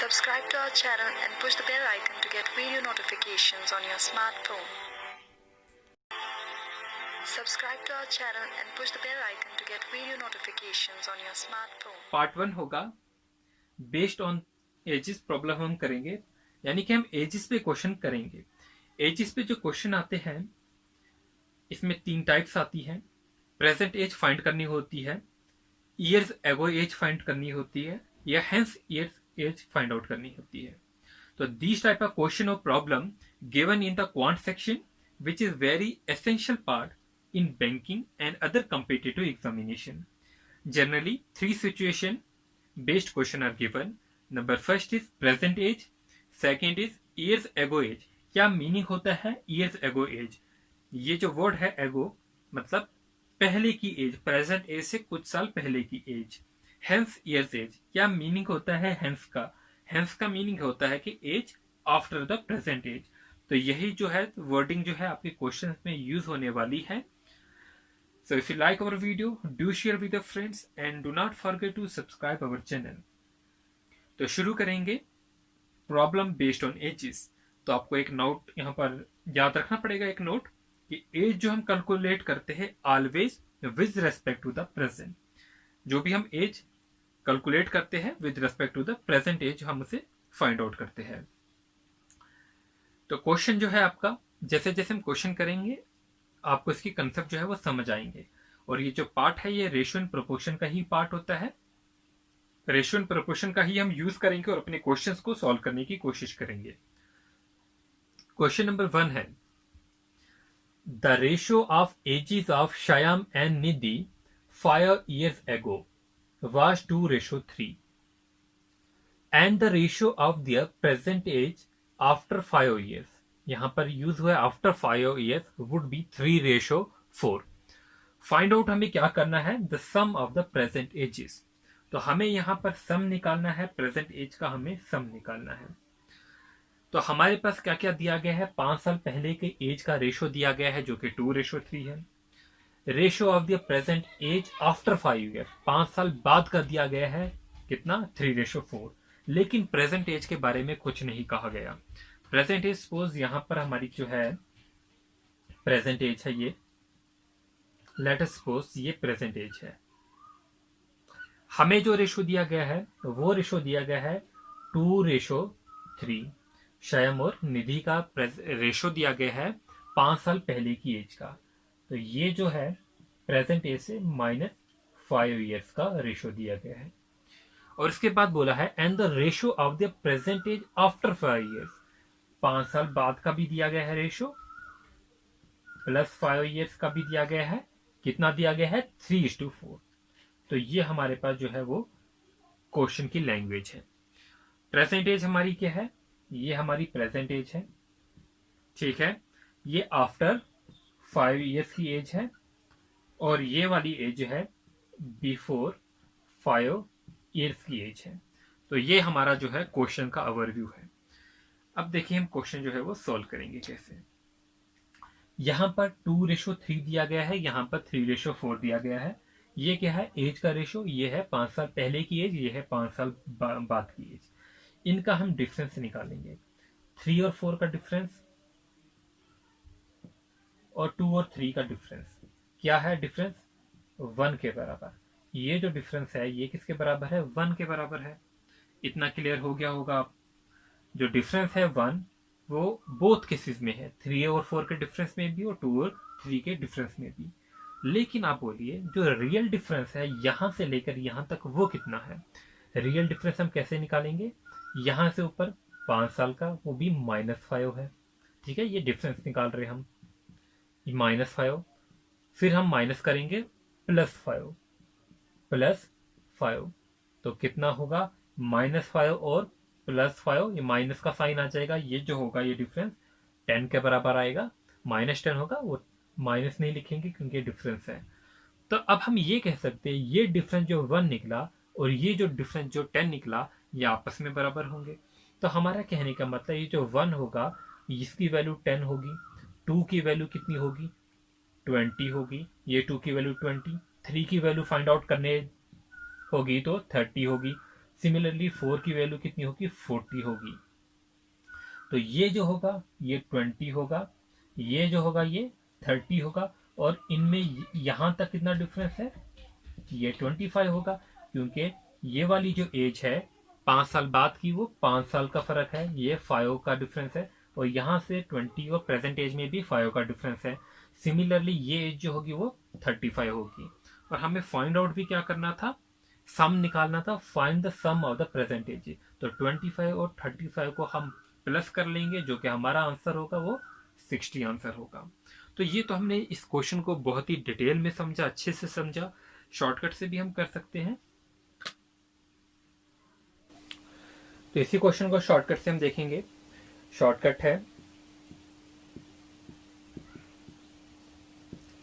Subscribe to our channel and push the bell icon to get video notifications on your smartphone. Subscribe to our channel and push the bell icon to get video notifications on your smartphone. Part 1 होगा based on edges problem हम करेंगे, यानी कि हम edges पे question करेंगे। Edges पे जो क्वेश्चन आते हैं इसमें 3 टाइप्स आती हैं। प्रेजेंट एज फाइंड करनी होती है, ईयर्स एगो एज फाइंड करनी होती है, या hence years age find out करनी होती है। तो दिस टाइप ऑफ क्वेश्चन और problem given in the quant section which is very essential part in banking and other competitive examination. Generally, 3 situation based question are given. Number first is present age, second is years ago age. क्या meaning होता है years ago age? ये जो word है ago मतलब पहले की as, present as से कुछ साल पहले की एज। हेंस years age, क्या मीनिंग होता है हेंस का? हेंस का मीनिंग होता है कि age after the present age. तो यही जो है वर्डिंग जो है आपके क्वेश्चन में यूज होने वाली है। So if you like our video, do share with your friends and do not forget to subscribe our channel. तो शुरू करेंगे प्रॉब्लम बेस्ड ऑन एजेस। तो आपको एक नोट यहाँ पर याद रखना पड़ेगा, एक नोट कि एज जो हम कैलकुलेट करते हैं always with respect to the present. जो भी हम एज कैलकुलेट करते हैं with respect to the present age हम उसे फाइंड आउट करते हैं। तो क्वेश्चन जो है आपका, जैसे जैसे हम क्वेश्चन करेंगे आपको इसकी कंसेप्ट जो है वो समझ आएंगे। और ये जो पार्ट है ये रेशियो एंड प्रोपोर्शन का ही पार्ट होता है। रेशियो एंड प्रोपोर्शन का ही हम यूज करेंगे और अपने क्वेश्चंस को सॉल्व करने की कोशिश करेंगे। क्वेश्चन नंबर 1 है, the ratio of ages of Shyam and Nidhi 5 years ago was 2:3 and the ratio of their present age after 5 years, यहां पर यूज हुआ after 5 years would be 3:4। Find out हमें क्या करना है, the sum of the present ages. तो हमें यहां पर सम निकालना है, प्रेजेंट एज का हमें सम निकालना है। तो हमारे पास क्या क्या दिया गया है, 5 साल पहले के एज का रेशो दिया गया है जो कि 2:3 है। Ratio of the present age after 5 years, 5 साल बाद का दिया गया है कितना, 3:4। लेकिन प्रेजेंट एज के बारे में कुछ नहीं कहा गया। प्रेजेंट एज सपोज यहां पर हमारी जो है प्रेजेंट एज है, ये लेट अस सपोज ये प्रेजेंट एज है। हमें जो रेशो दिया गया है वो रेशो दिया गया है 2:3। श्याम और निधि का रेशो दिया गया है 5 साल पहले की एज का। तो ये जो है प्रेजेंट एज से -5 years का रेशो दिया गया है। और इसके बाद बोला है and the ratio of the present age after 5 years, 5 साल बाद का भी दिया गया है रेशो, प्लस 5 years का भी दिया गया है। कितना दिया गया है, 3:4। तो ये हमारे पास जो है वो क्वेश्चन की लैंग्वेज है। प्रेजेंट एज हमारी क्या है, ये हमारी प्रेजेंट एज है, ठीक है। ये आफ्टर 5 years की एज है और ये वाली एज है बिफोर 5 years की एज है। तो ये हमारा जो है क्वेश्चन का ओवरव्यू है। अब देखिए हम क्वेश्चन जो है वो सॉल्व करेंगे कैसे। यहां पर 2:3 दिया गया है, यहां पर 3:4 दिया गया है। ये क्या है, एज का रेशो, ये है 5 साल पहले की एज, ये है 5 साल बाद की एज। इनका हम डिफरेंस निकालेंगे। 3 और 4 का डिफरेंस और 2 और 3 का डिफरेंस क्या है, डिफरेंस 1 के बराबर। ये जो डिफरेंस है ये किसके बराबर है, 1 के बराबर है। इतना क्लियर हो गया होगा आप। जो डिफरेंस है 1 वो बोथ केसेस में है, 3 और 4 के डिफरेंस में भी और 2 और 3 के डिफरेंस में भी। लेकिन आप बोलिए जो रियल डिफरेंस है यहां से लेकर यहां तक वो कितना है। रियल डिफरेंस हम कैसे निकालेंगे, यहां से ऊपर 5 साल का वो भी -5 है, ठीक है। ये डिफरेंस निकाल रहे हम, -5, फिर हम माइनस करेंगे +5 +5। तो कितना होगा, -5 और +5, ये माइनस का साइन आ जाएगा। ये जो होगा ये डिफरेंस 10 के बराबर आएगा। -10 होगा, वो माइनस नहीं लिखेंगे क्योंकि डिफरेंस है। तो अब हम ये कह सकते हैं ये डिफरेंस जो 1 निकला और ये जो डिफरेंस जो 10 निकला ये आपस में बराबर होंगे। तो हमारा कहने का मतलब ये जो 1 होगा इसकी वैल्यू 10 होगी, 2 की वैल्यू कितनी होगी, 20 होगी, ये 2 की वैल्यू 20, 3 की वैल्यू फाइंड आउट करने होगी तो 30 होगी, सिमिलरली 4 की वैल्यू कितनी होगी, 40 होगी। तो ये जो होगा ये 20 होगा, ये जो होगा ये 30 होगा, और इनमें यहां तक कितना डिफरेंस है, ये 25 होगा, क्योंकि ये वाली जो एज है 5 साल बाद की, वो 5 साल का फर्क है, ये 5 का डिफरेंस है, और यहां से 20 और प्रेजेंट एज में भी 5 का डिफरेंस है। सिमिलरली ये एज जो होगी वो 35 होगी। और हमें फाइंड आउट भी क्या करना था, सम निकालना था, find the sum of the present age. तो 25 और 35 को हम प्लस कर लेंगे, जो कि हमारा आंसर होगा वो 60 आंसर होगा। तो ये तो हमने इस क्वेश्चन को बहुत ही डिटेल में समझा, अच्छे से समझा, शॉर्टकट से भी हम कर सकते हैं। तो इसी क्वेश्चन को शॉर्टकट से हम देखेंगे। शॉर्टकट है,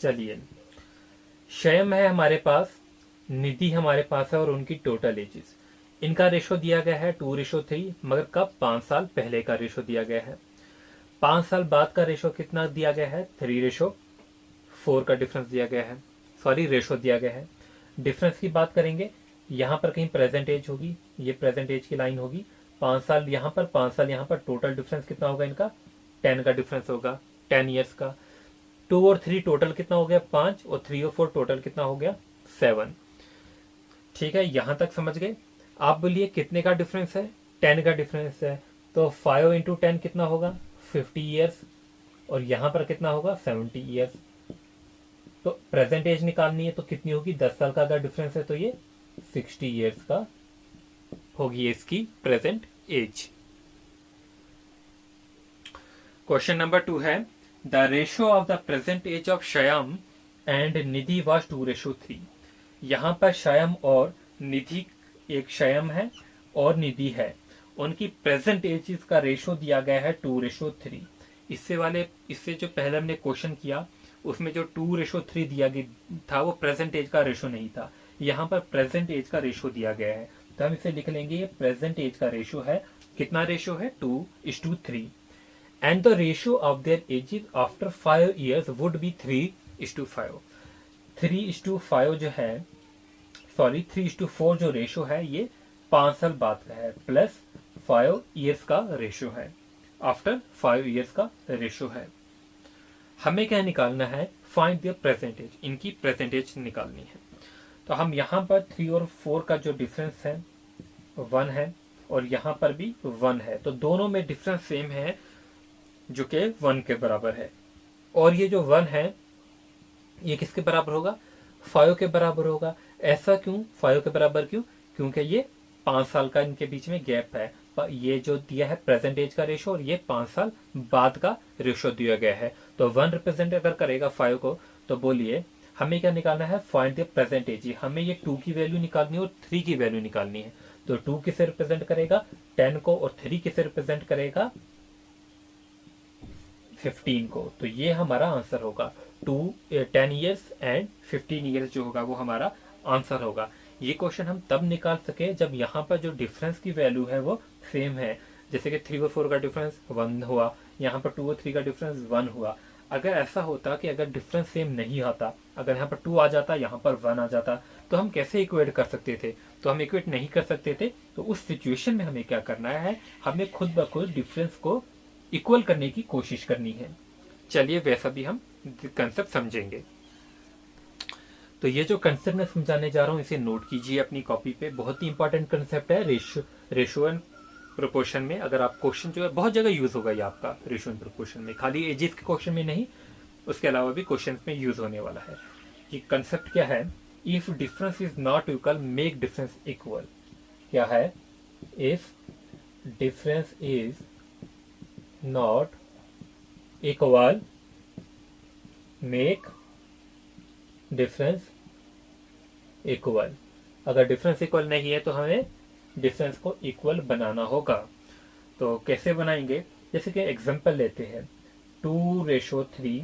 चलिए, शयम है हमारे पास, निधि हमारे पास है, और उनकी टोटल एजेस, इनका रेशो दिया गया है 2:3, मगर कब, 5 साल पहले का रेशो दिया गया है। 5 साल बाद का रेशो कितना दिया गया है, 3:4 का डिफरेंस दिया गया है, सॉरी रेशो दिया गया है। डिफरेंस की बात करेंगे, यहां पर कहीं प्रेजेंट एज होगी, ये प्रेजेंट एज की लाइन होगी, 5 साल यहां पर, 5 साल यहां पर, टोटल डिफरेंस कितना होगा इनका, 10 का डिफरेंस होगा, 10 ईयर्स का। 2 और 3 टोटल कितना हो गया, 5, और 3 और 4 टोटल कितना हो गया, 7। ठीक है, यहां तक समझ गए। आप बोलिए कितने का डिफरेंस है, 10 का डिफरेंस है, तो 5 इंटू 10 कितना होगा, 50 ईयर्स, और यहां पर कितना होगा, 70 ईयर्स। तो प्रेजेंट एज निकालनी है, तो कितनी होगी, 10 साल का अगर डिफरेंस है तो ये 60 ईयर्स का होगी इसकी प्रेजेंट एज। क्वेश्चन नंबर 2 है, the ratio of the present age of Shyam and Nidhi was 2:3। यहां पर श्याम और निधि, एक श्याम है और निधि है, उनकी प्रेजेंट एज का रेशो दिया गया है 2:3। इससे जो पहले हमने क्वेश्चन किया उसमें जो 2:3 दिया गया था वो प्रेजेंट एज का रेशो नहीं था, यहाँ पर प्रेजेंट एज का रेशो दिया गया है। तो हम इसे लिख लेंगे, ये प्रेजेंट एज का रेशो है, कितना रेशो है, 2:3। And the ratio of their edges after 5 years would be 3:5। 3:5 जो है, सॉरी 3:4 जो रेशो है ये 5 साल बाद का है, प्लस 5 ईयर्स का रेशो है, आफ्टर 5 ईयर्स का रेशो है। हमें क्या निकालना है, फाइंड द प्रेजेंटेज, इनकी प्रेजेंटेज निकालनी है। तो हम यहाँ पर 3 और 4 का जो डिफरेंस है 1 है, और यहाँ पर भी 1 है, तो दोनों में डिफरेंस सेम है जो कि 1 के बराबर है। और ये जो 1 है ये किसके बराबर होगा, 5 के बराबर होगा। ऐसा क्यों, 5 के बराबर क्यों, क्योंकि ये 5 साल का इनके बीच में गैप है। ये जो दिया है प्रेजेंट एज का रेशो, और ये 5 साल बाद का रेशो दिया गया है। तो 1 रिप्रेजेंट अगर करेगा 5 को, तो बोलिए हमें क्या निकालना है, फाइंड द प्रेजेंट एज। हमें ये 2 की वैल्यू निकालनी है और 3 की वैल्यू निकालनी है। तो 2 किसे रिप्रेजेंट करेगा, 10 को, और 3 किसे रिप्रेजेंट करेगा, 15 को। तो ये हमारा आंसर होगा, 10 ईयर्स एंड 15 ईयर्स जो होगा वो हमारा आंसर होगा। ये क्वेश्चन हम तब निकाल सके जब यहाँ पर जो डिफरेंस की वैल्यू है वो सेम है। जैसे कि 3 और 4 का डिफरेंस 1 हुआ, यहाँ पर 2 और 3 का डिफरेंस 1 हुआ। अगर ऐसा होता कि अगर डिफरेंस सेम नहीं आता, अगर यहाँ पर 2 आ जाता, यहाँ पर 1 आ जाता, तो हम कैसे इक्वेट कर सकते थे, तो हम इक्वेट नहीं कर सकते थे। तो उस सिचुएशन में हमें क्या करना है, हमें खुद ब खुद डिफरेंस को इक्वल करने की कोशिश करनी है। चलिए वैसा भी हम कंसेप्ट समझेंगे। तो ये जो कंसेप्ट मैं समझाने जा रहा हूँ इसे नोट कीजिए अपनी कॉपी पे, बहुत ही इंपॉर्टेंट कंसेप्ट है रेशो एंड प्रोपोर्शन में। अगर आप क्वेश्चन जो है बहुत जगह यूज होगा ये आपका रेशो एंड प्रोपोर्शन में, खाली एजेस के क्वेश्चन में नहीं, उसके अलावा भी क्वेश्चन में यूज होने वाला है। ये कंसेप्ट क्या है, if difference is not equal make difference equal. क्या है, if difference is not equal make difference equal. अगर डिफरेंस इक्वल नहीं है तो हमें डिफरेंस को इक्वल बनाना होगा। तो कैसे बनाएंगे, जैसे कि एग्जांपल लेते हैं 2:3,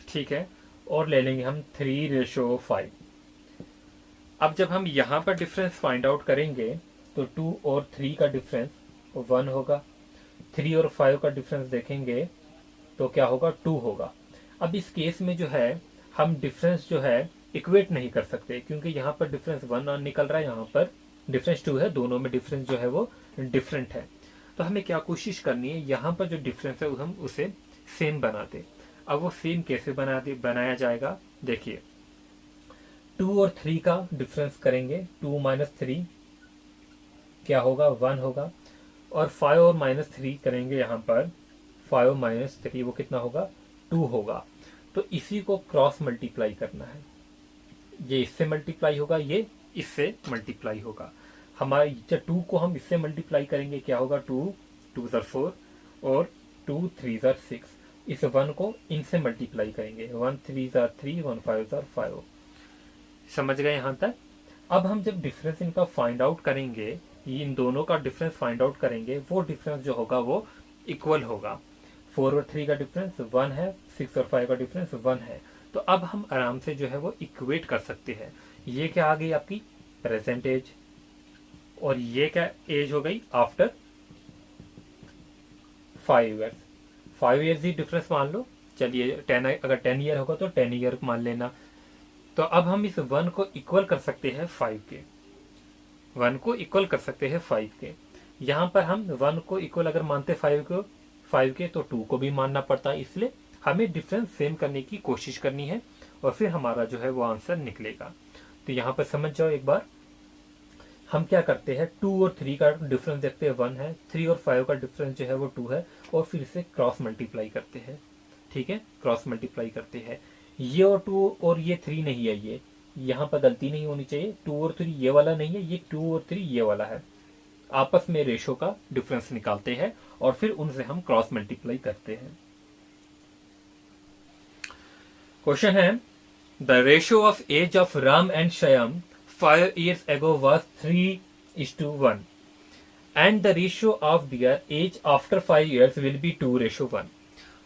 ठीक है, और ले लेंगे हम 3:5। अब जब हम यहाँ पर डिफरेंस फाइंड आउट करेंगे तो 2 और 3 का डिफरेंस 1 होगा, 3 और 5 का डिफरेंस देखेंगे तो क्या होगा, 2 होगा। अब इस केस में जो है हम डिफरेंस जो है इक्वेट नहीं कर सकते, क्योंकि यहाँ पर डिफरेंस 1 निकल रहा है, यहाँ पर डिफरेंस 2 है, दोनों में डिफरेंस जो है वो डिफरेंट है। तो हमें क्या कोशिश करनी है, यहाँ पर जो डिफरेंस है हम उसे सेम बना दे। अब वो सेम कैसे बनाया जाएगा, देखिए 2 और 3 का डिफरेंस करेंगे, 2 माइनस 3 क्या होगा, 1 होगा। और 5 और माइनस 3 करेंगे, यहाँ पर 5 माइनस 3 वो कितना होगा, 2 होगा। तो इसी को क्रॉस मल्टीप्लाई करना है, ये इससे मल्टीप्लाई होगा, ये इससे मल्टीप्लाई होगा। हमारे जब 2 को हम इससे मल्टीप्लाई करेंगे क्या होगा, 2 2 4 और 2 3 6। इस 1 को इनसे मल्टीप्लाई करेंगे, 1 3 3 1 5 5। समझ गए यहाँ तक। अब हम जब डिफरेंस इनका फाइंड आउट करेंगे, इन दोनों का डिफरेंस फाइंड आउट करेंगे, वो डिफरेंस जो होगा वो इक्वल होगा। 4 और 3 का डिफरेंस 1 है, 6 और 5 का डिफरेंस 1 है। तो अब हम आराम से जो है वो इक्वेट कर सकते हैं। ये क्या आ गई आपकी प्रेजेंट एज, और ये क्या एज हो गई after 5 years. 5 years he difference मान लो, चलिए 10, अगर 10 ईयर होगा तो 10 ईयर मान लेना। तो अब हम इस 1 को इक्वल कर सकते हैं 5 के, 1 को इक्वल कर सकते हैं 5 के। यहाँ पर हम 1 को इक्वल अगर मानते 5 के तो 2 को भी मानना पड़ता है, इसलिए हमें डिफरेंस सेम करने की कोशिश करनी है और फिर हमारा जो है वो आंसर निकलेगा। तो यहाँ पर समझ जाओ एक बार, हम क्या करते हैं, 2 और 3 का डिफरेंस देखते हैं 1 है, 3 और 5 का डिफरेंस जो है वो 2 है, और फिर इसे क्रॉस मल्टीप्लाई करते हैं। ठीक है, क्रॉस मल्टीप्लाई करते हैं। ये और 2 और ये 3 नहीं है, ये यहाँ पर गलती नहीं होनी चाहिए, 2 और 3 ये वाला नहीं है, ये 2 और 3 ये वाला है। आपस में रेशो का डिफरेंस निकालते हैं और फिर उनसे हम क्रॉस मल्टीप्लाई करते हैं। क्वेश्चन है, the ratio of age of Ram and Shyam 5 years ago was 3:1 and the ratio of their age after 5 years will be 2:1.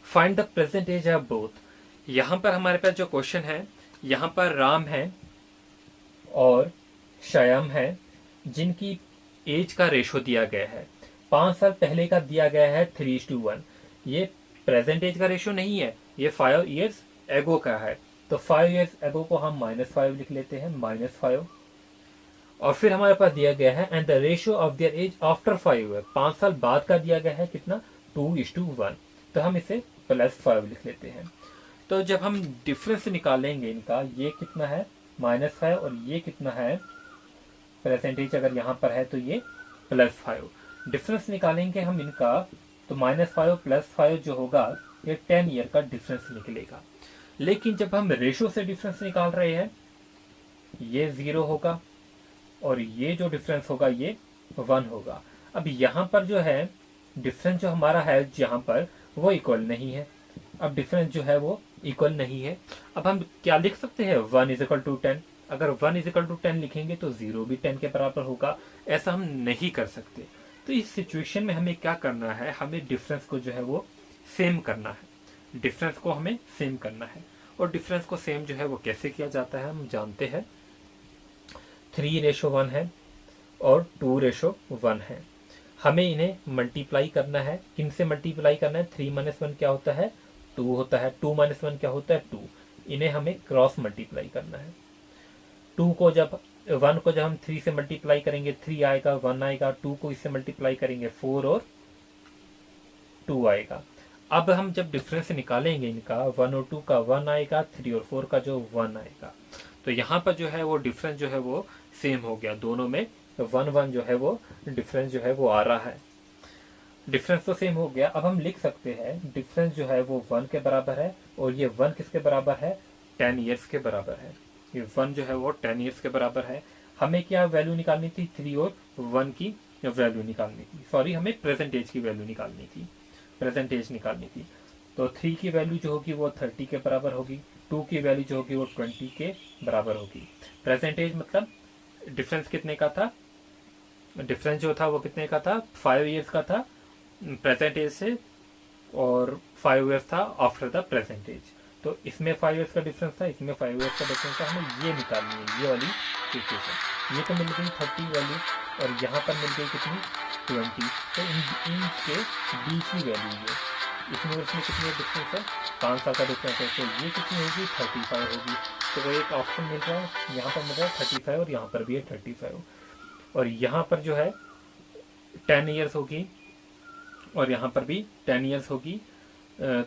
Find the present age of both. यहाँ पर हमारे पास जो क्वेश्चन है, यहाँ पर राम है और श्याम है, जिनकी एज का रेशो दिया गया है। 5 साल पहले का दिया गया है 3:1। ये प्रेजेंट एज का रेशो नहीं है, ये 5 years एगो का है। तो 5 years एगो को हम -5 लिख लेते हैं, -5। और फिर हमारे पास दिया गया है and the ratio of their age after 5 years, 5 साल बाद का दिया गया है कितना, 2:1। तो हम इसे +5 लिख लेते हैं। तो जब हम डिफरेंस निकालेंगे इनका, ये कितना है -5 और ये कितना है परसेंटेज, अगर यहाँ पर है तो ये +5। डिफरेंस निकालेंगे हम इनका, तो -5 +5 जो होगा ये 10 ईयर का डिफरेंस निकलेगा। लेकिन जब हम रेशो से डिफरेंस निकाल रहे हैं, ये 0 होगा और ये जो डिफरेंस होगा ये 1 होगा। अब यहाँ पर जो है डिफरेंस जो हमारा है यहाँ पर वो इक्वल नहीं है। अब डिफरेंस जो है वो इक्वल नहीं है। अब हम क्या लिख सकते हैं, 1 = 10। अगर 1 = 10 लिखेंगे तो 0 भी 10 के बराबर होगा। ऐसा हम नहीं कर सकते। तो इस सिचुएशन में हमें क्या करना है, हमें डिफरेंस को जो है वो सेम करना है। डिफरेंस को हमें सेम करना है। और डिफरेंस को सेम जो है वो कैसे किया जाता है हम जानते हैं। 3:1 है और 2:1 है। हमें इन्हें मल्टीप्लाई करना है। किन से मल्टीप्लाई करना है, 3 - 1 क्या होता है, 2 होता है। 2 - 1 क्या होता है, 2। इन्हें हमें क्रॉस मल्टीप्लाई करना है। 1 को जब हम 3 से मल्टीप्लाई करेंगे 3 आएगा, 1 आएगा। 2 को इससे मल्टीप्लाई करेंगे 4 और 2 आएगा। अब हम जब डिफरेंस निकालेंगे इनका, 1 और 2 का 1 आएगा, 3 और 4 का जो 1 आएगा। तो यहाँ पर जो है वो डिफरेंस जो है वो सेम हो गया। दोनों में 1 जो है वो डिफरेंस जो है वो आ रहा है। डिफरेंस तो सेम हो गया। अब हम लिख सकते हैं डिफरेंस जो है वो 1 के बराबर है और ये 1 किसके बराबर है, 10 ईयर्स के बराबर है। ये 1 जो है वो 10 ईयर्स के बराबर है। हमें क्या वैल्यू निकालनी थी, 3 और 1 की वैल्यू निकालनी थी। सॉरी, हमें प्रेजेंट एज की वैल्यू निकालनी थी, प्रेजेंट एज निकालनी थी। तो 3 की वैल्यू जो होगी वो 30 के बराबर होगी, 2 की वैल्यू जो होगी वो 20 के बराबर होगी। प्रेजेंट एज मतलब डिफरेंस कितने का था, डिफरेंस जो था वो कितने का था, 5 ईयर्स का था प्रेजेंट एज से, और 5 ईयर्स था आफ्टर द प्रेजेंट एज। तो इसमें 5 ईयर्स का डिफरेंस था, इसमें 5 ईयर्स का डिफरेंस था। हमें ये निकालनी है, ये वाली सिचुएशन। ये तो मिल गई 30 वैल्यू और यहाँ पर मिल गई कितनी, 20। तो इनके बीच की वैल्यू है। इसमें और इसमें कितनी डिफरेंस है, 5 साल का डिफरेंस है। तो ये कितनी होगी, 35 होगी। तो वो एक ऑप्शन मिल रहा है, यहाँ पर मिल रहा है 35 और यहाँ पर भी है 35। और यहाँ पर जो है 10 ईयर्स होगी और यहाँ पर भी 10 ईयर्स होगी।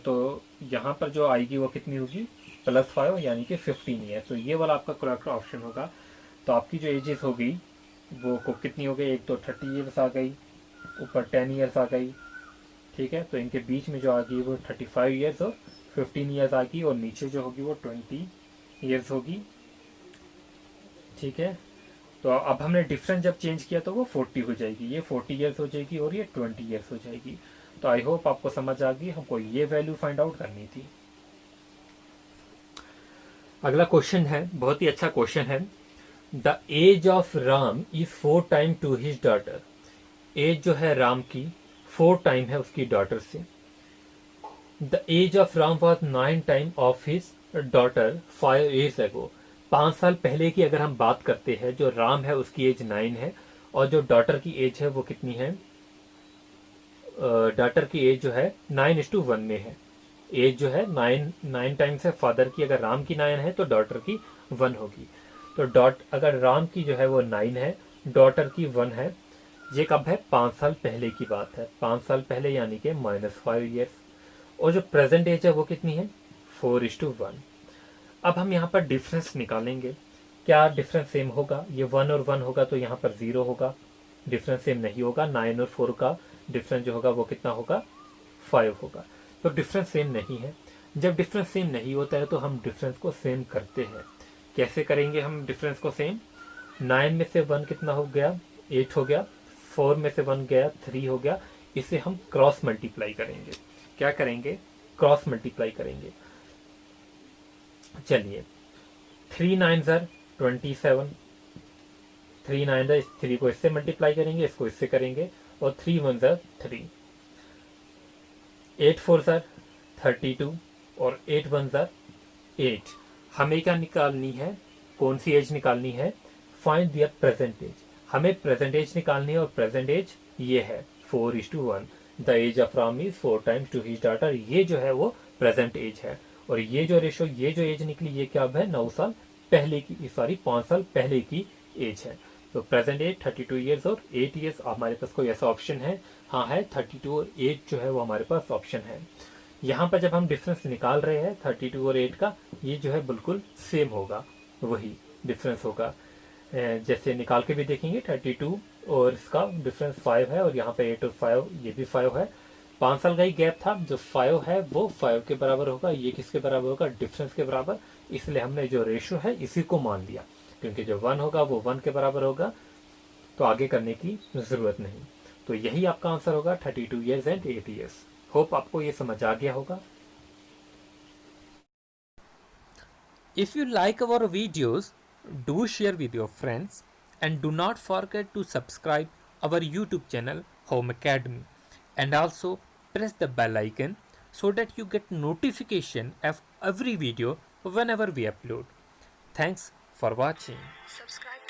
तो यहाँ पर जो आएगी वो कितनी होगी, +5 यानी कि 15 ईयर। तो ये वाला आपका करेक्ट ऑप्शन होगा। तो आपकी जो एजेस हो गई वो को कितनी हो गई, एक तो 30 ईयर्स आ गई, ऊपर 10 ईयर्स आ गई, ठीक है। तो इनके बीच में जो आ गई वो 35 ईयर्स और 15 ईयर्स आ गई, और नीचे जो होगी वो 20 ईयर्स होगी, ठीक है। तो अब हमने डिफरेंस जब चेंज किया तो वो 40 हो जाएगी, ये 40 ईयर्स हो जाएगी और ये 20 ईयर्स हो जाएगी। तो आई होप आपको समझ आ गई, हमको ये वैल्यू फाइंड आउट करनी थी। अगला क्वेश्चन है, बहुत ही अच्छा क्वेश्चन है। The age of Ram is 4 time to his daughter. Age जो है राम की 4 टाइम है उसकी डॉटर से। The age of Ram was 9 time of his daughter 5 years ago। 5 साल पहले की अगर हम बात करते हैं, जो राम है उसकी एज 9 है और जो डॉटर की एज है वो कितनी है, डॉटर की एज जो है 9:1 में है। एज जो है 9 टाइम्स है फादर की, अगर राम की 9 है तो डॉटर की 1 होगी। तो अगर राम की जो है वो 9 है, डॉटर की 1 है, ये कब है, 5 साल पहले की बात है। 5 साल पहले यानी कि -5 ईयर्स। और जो प्रेजेंट एज है वो कितनी है, 4:1। अब हम यहाँ पर डिफरेंस निकालेंगे। क्या डिफरेंस सेम होगा, ये 1 और 1 होगा तो यहाँ पर 0 होगा, डिफरेंस सेम नहीं होगा। 9 और 4 का डिफरेंस जो होगा वो कितना होगा, 5 होगा। तो डिफरेंस सेम नहीं है। जब डिफरेंस सेम नहीं होता है तो हम डिफरेंस को सेम करते हैं। कैसे करेंगे हम डिफरेंस को सेम, 9 में से 1 कितना हो गया, 8 हो गया, 4 में से 1 गया 3 हो गया। इसे हम क्रॉस मल्टीप्लाई करेंगे। क्या करेंगे, क्रॉस मल्टीप्लाई करेंगे। चलिए 3 9 27, 3 9 इस 3 को इससे मल्टीप्लाई करेंगे, इसको इससे करेंगे, और 3 1 3, 8 4 32 और 8 1 8। हमें क्या निकालनी है, कौन सी एज निकालनी है, फाइंड दियर प्रेजेंट एज। हमें प्रेजेंट एज निकालनी है और प्रेजेंट एज ये है 4:1। The age of Ram is 4 times to his daughter. ये जो है वो प्रेजेंट एज है। और ये जो रेशो, ये जो एज निकली ये क्या है, 9 साल पहले की, सॉरी 5 साल पहले की एज है। तो प्रेजेंट एज 32 ईयर्स और 8 ईयर्स। हमारे पास कोई ऐसा ऑप्शन है, हाँ है, 32 और 8 जो है वो हमारे पास ऑप्शन है। यहाँ पर जब हम डिफरेंस निकाल रहे हैं 32 और 8 का, ये जो है बिल्कुल सेम होगा, वही डिफरेंस होगा। जैसे निकाल के भी देखेंगे 32 और इसका डिफरेंस 5 है, और यहाँ पे 8 और 5 ये भी 5 है। 5 साल का ही गैप था, जो 5 है वो 5 के बराबर होगा, ये किसके बराबर होगा, डिफरेंस के बराबर। इसलिए हमने जो रेशो है इसी को मान लिया, क्योंकि जो 1 होगा वो 1 के बराबर होगा, तो आगे करने की जरूरत नहीं। तो यही आपका आंसर होगा, 32 ईयर्स एंड 8 ईयर्स। होप आपको ये समझ आ गया होगा। If you like our videos, do share with your friends and do not forget to subscribe our YouTube channel Home Academy, and also press the bell icon so that you get notification of every video whenever we upload. Thanks for watching. Subscribe